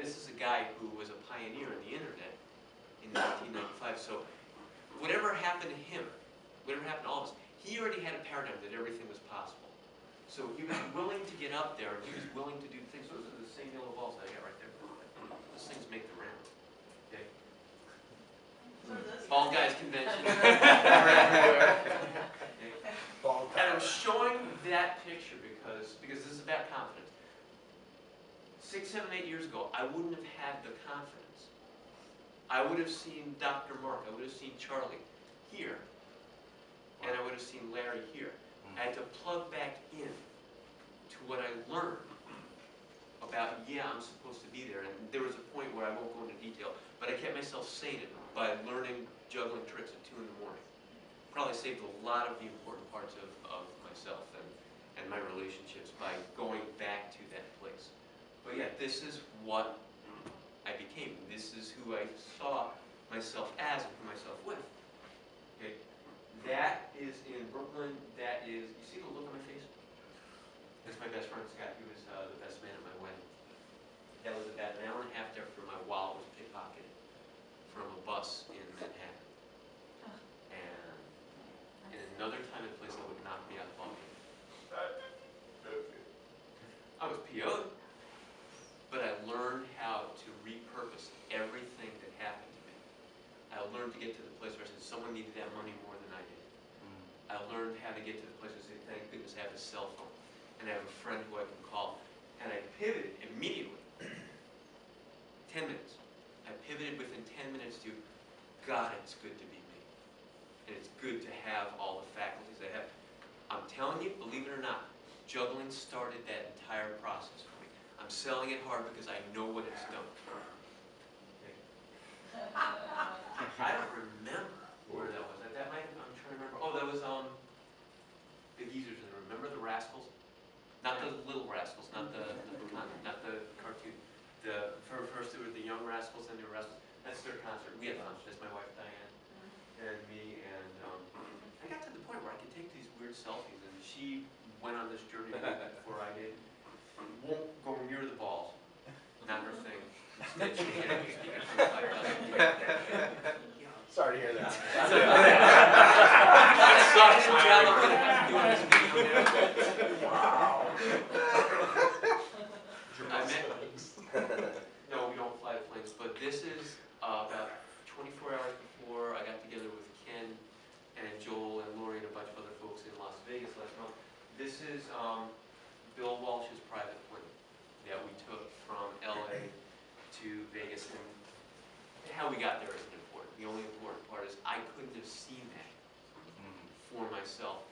this is a guy who was a pioneer in the internet in 1995. So whatever happened to him, whatever happened to all of us, he already had a paradigm that everything was possible. So he was willing to get up there, and he was willing to do things. Those are the same yellow balls that I got right there. Those things make the round. Okay? Bald guys convention. Everywhere. Okay? And I'm showing that picture because this is about confidence. 6, 7, 8 years ago, I wouldn't have had the confidence. I would have seen Dr. Mark, I would have seen Charlie here, and I would have seen Larry here. I had to plug back in to what I learned about, yeah, I'm supposed to be there. And there was a point where I won't go into detail, but I kept myself sane by learning juggling tricks at 2 in the morning. Probably saved a lot of the important parts of myself and my relationships by going back to that place. But yeah, this is what I became. This is who I saw myself as and who myself with. Okay? That is in Brooklyn. That is, you see the look on my face? That's my best friend Scott. He was the best man at my wedding. That was about an hour and a half after my wallet was pickpocketed from a bus in Manhattan. And in another time and place that would knock me out of the ballgame. I was PO'd, but I learned how to repurpose everything that happened to me. I learned to get to the place where I said someone needed that money more than I did. I learned how to get to the place where I said, thank goodness I have a cell phone. And I have a friend who I can call. And I pivoted immediately. 10 minutes. I pivoted within 10 minutes to, God, it's good to be me. And it's good to have all the faculties I have. I'm telling you, believe it or not, juggling started that entire process for me. I'm selling it hard because I know what it's done. Okay. I don't remember where that was. That might, I'm trying to remember. Oh, that was the geezers. Remember the Rascals? Not the Little Rascals, not the cartoon. First there were the Young Rascals, then there were Rascals. That's their concert. We had lunch. That's my wife Diane and me. And I got to the point where I could take these weird selfies, and she went on this journey before I did. Won't go near the balls. Not her thing. Instead, she had me speaking for 5,000 years. Sorry to hear that. That sucks, man. I'm going to have to do this video now. Wow. I met, no, we don't fly the planes, but this is about 24 hours before I got together with Ken and Joel and Lori and a bunch of other folks in Las Vegas last month. This is Bill Walsh's private plane that we took from LA to Vegas. And how we got there isn't important. The only important part is I couldn't have seen that for myself.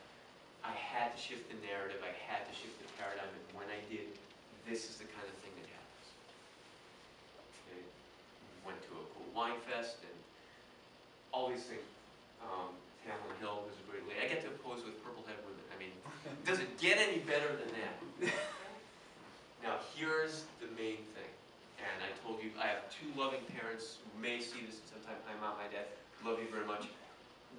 I had to shift the narrative. I had to shift the paradigm. And when I did, this is the kind of thing that happens. Okay. Went to a cool wine fest and all these things. Hamlin Hill was a great lady. I get to pose with purple-head women. I mean, does it get any better than that? Now, here's the main thing. And I told you, I have 2 loving parents who may see this at some time. My mom, my dad, love you very much.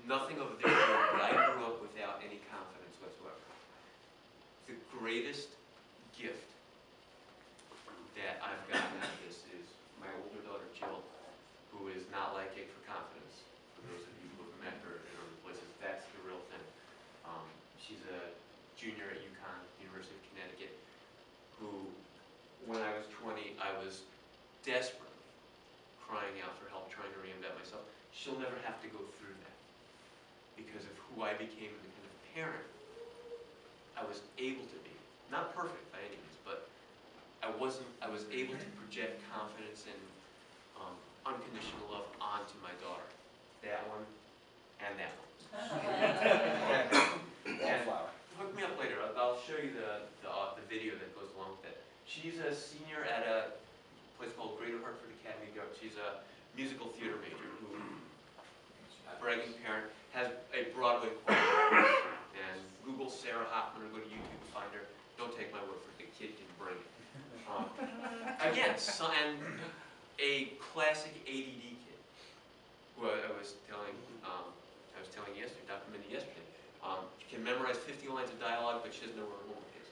Nothing of their own, but I grew up without any confidence whatsoever. The greatest gift that I've gotten out of this is my older daughter, Jill, who is not lacking for confidence. For those of you who have met her in other places, that's the real thing. She's a junior at UConn, University of Connecticut, who, when I was 20, I was desperate, crying out for help, trying to reinvent myself. She'll never have to go through that because of who I became and the kind of parent I was able to be. Not perfect by any means, but I was able to project confidence and unconditional love onto my daughter. That one and that one. And hook me up later. I'll show you the video that goes along with that. She's a senior at a place called Greater Hartford Academy of Art. She's a musical theater major who, bragging parent, has a Broadway choir. And Google Sarah Hochman or go to YouTube and find her. Don't take my word for it. The kid can bring it. Again, and a classic ADD kid who I was telling yesterday, documented yesterday. She can memorize 50 lines of dialogue, but she doesn't know where her homework is.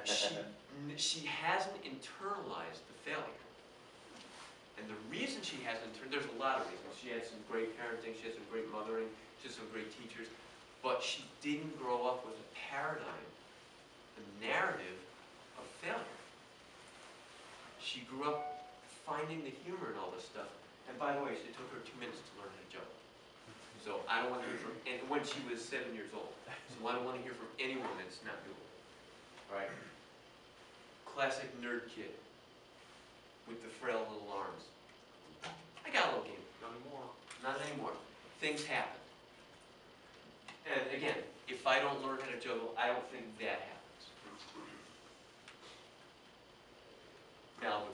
She she hasn't internalized the failure. And the reason she hasn't, there's a lot of reasons. She had some great parenting, she had some great mothering, she had some great teachers, but she didn't grow up with a paradigm, a narrative of failure. She grew up finding the humor in all this stuff. And by the way, it took her 2 minutes to learn how to juggle. So I don't want to hear from, and when she was 7 years old. So I don't want to hear from anyone that's not doing it. All right? Classic nerd kid with the frail little arms. I got a little game. Not anymore. Not anymore. Things happen. And again, if I don't learn how to juggle, I don't think that happens. Malibu,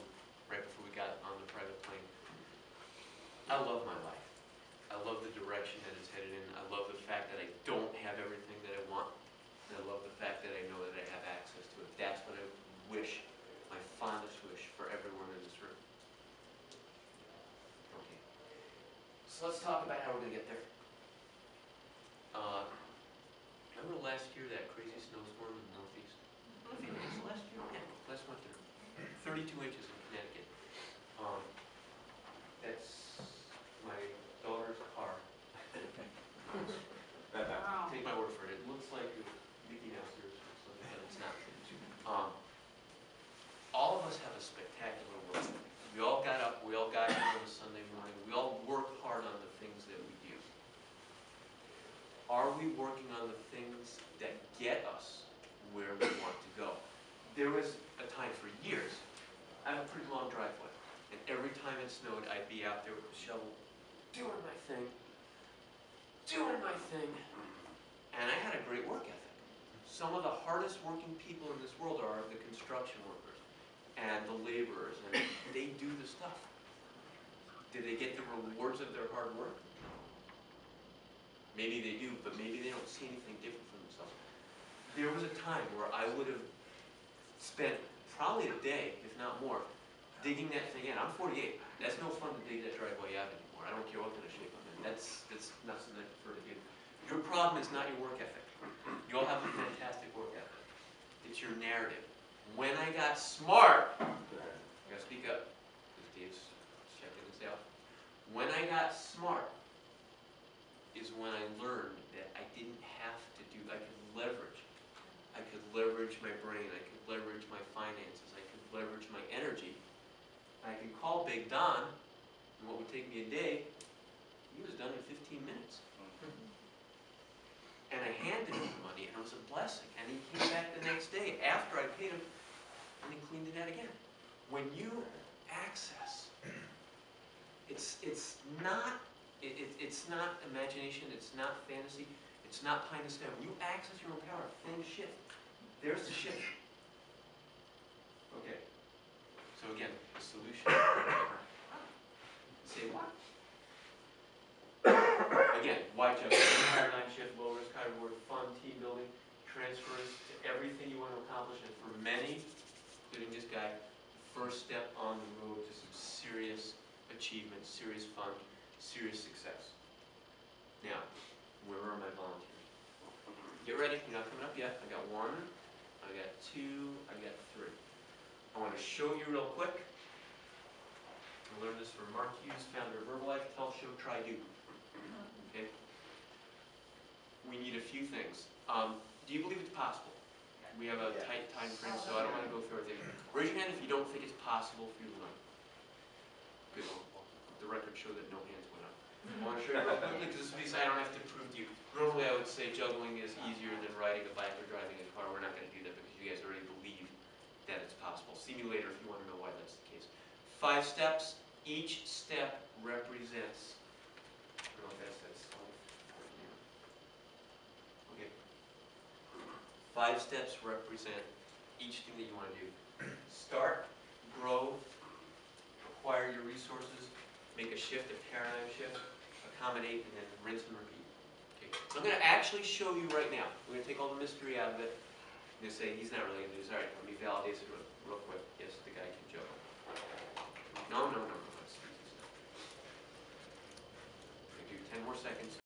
right before we got on the private plane. I love my life. I love the direction that it's headed in. I love the fact that I don't have everything that I want. And I love the fact that I know that I have access to it. That's what I wish, my fondest wish for everyone in this room. Okay. So let's talk about how we're going to get there. Remember last year, that crazy snowstorm in the Northeast? I think it was last year? Yeah, last winter. 32 inches in Connecticut. That's my daughter's car. Wow. Take my word for it. It looks like a Mickey Mouse or something, but it's not. All of us have a spectacular work ethic. We all got up, we all got here on a Sunday morning, we all work hard on the things that we do. Are we working on the things that get us where we want to go? There was a time for years, I have a pretty long driveway, and every time it snowed, I'd be out there with a shovel, doing my thing, and I had a great work ethic. Some of the hardest working people in this world are the construction workers and the laborers, and they do the stuff. Did they get the rewards of their hard work? Maybe they do, but maybe they don't see anything different from themselves. There was a time where I would have spent probably a day, if not more, digging that thing in. I'm 48. That's no fun to dig that driveway out anymore. I don't care what kind of shape I'm in. That's not something I prefer to do. Your problem is not your work ethic. You all have a fantastic work ethic. It's your narrative. When I got smart, I gotta speak up, because Dave's checking this out. When I got smart is when I learned that I didn't have to do, I could leverage. I could leverage my brain, I could leverage my finances, I could leverage my energy. I could call Big Don, and what would take me a day, he was done in 15 minutes. And I handed him the money, and it was a blessing. And he came back the next day after I paid him, and he cleaned it out again. When you access, it's not imagination, it's not fantasy, it's not pie in the sky. When you access your own power, things shift. There's the shift. Okay. So again, the solution. Say what? Again, why juggling? Paradigm shift, low risk, high reward, fun, team building, transfers to everything you want to accomplish. And for many, including this guy, the first step on the road to some serious achievement, serious fun, serious success. Now, where are my volunteers? Get ready, you're not coming up yet. I got 1, I got 2, I got 3. I want to show you real quick. I learned this from Mark Hughes, founder of Herbalife. Tell, show, try, do. Okay? We need a few things. Do you believe it's possible? We have a tight time frame, so I don't want to go through everything. Raise your hand if you don't think it's possible for you to learn. Good. The record showed that no hands went up. I want to show you real quickly because I don't have to prove to you. Normally I would say juggling is easier than riding a bike or driving a car. We're not going to do that because you guys already believe that it's possible. See me later if you want to know why that's the case. 5 steps. Each step represents. I don't know if that's okay. 5 steps represent each thing that you want to do. Start, grow, acquire your resources, make a shift, a paradigm shift, accommodate, and then rinse and repeat. Okay. So I'm going to actually show you right now. We're going to take all the mystery out of it. I'm going to say he's not really going to do this. All right, let me validate this real quick. Yes, the guy can juggle. No. Let's do 10 more seconds.